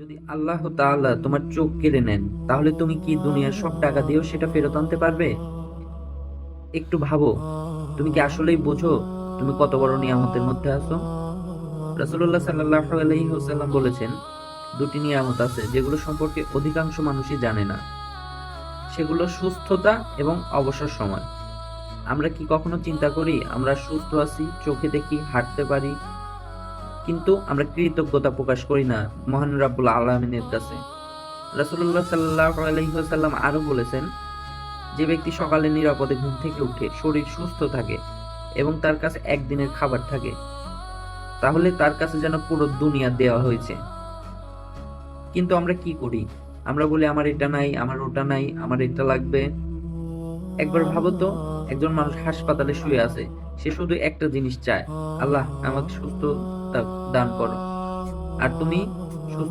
যদি আল্লাহ তাআলা তোমার চোখ কেড়ে নেন, তাহলে তুমি কি দুনিয়ার সব টাকা দিয়েও সেটা ফেরত আনতে পারবে? একটু ভাবো, তুমি কি আসলেই বোঝো তুমি কত বড় নিয়ামতের মধ্যে আছো? রাসূলুল্লাহ সাল্লাল্লাহু আলাইহি ওয়াসাল্লাম বলেছেন, দুটি নিয়ামত আছে যেগুলো সম্পর্কে অধিকাংশ মানুষই জানে না। সেগুলো সুস্থতা এবং অবসর সময়। আমরা কি কখনো চিন্তা করি আমরা সুস্থ আছি, চোখে দেখি, হাঁটতে পারি, কিন্তু আমরা কৃতজ্ঞতা প্রকাশ করি না মহান রাব্বুল আলামিনের কাছে। রাসূলুল্লাহ সাল্লাল্লাহু আলাইহি ওয়াসাল্লাম আরো বলেছেন, যে ব্যক্তি সকালে নিরাপদে ঘুম থেকে উঠে শরীর সুস্থ থাকে এবং তার কাছে একদিনের খাবার থাকে, তাহলে তার কাছে যেন পুরো দুনিয়া দেওয়া হয়েছে। কিন্তু আমরা কি করি? আমরা বলি আমার এটা নাই, আমার ওটা নাই, আমার এটা লাগবে। একবার ভাবো তো, একজন মানুষ হাসপাতালে শুয়ে আছে, সে শুধু একটা জিনিস চায়, আল্লাহ আমাকে সুস্থতা দান করো। আর তুমি সুস্থ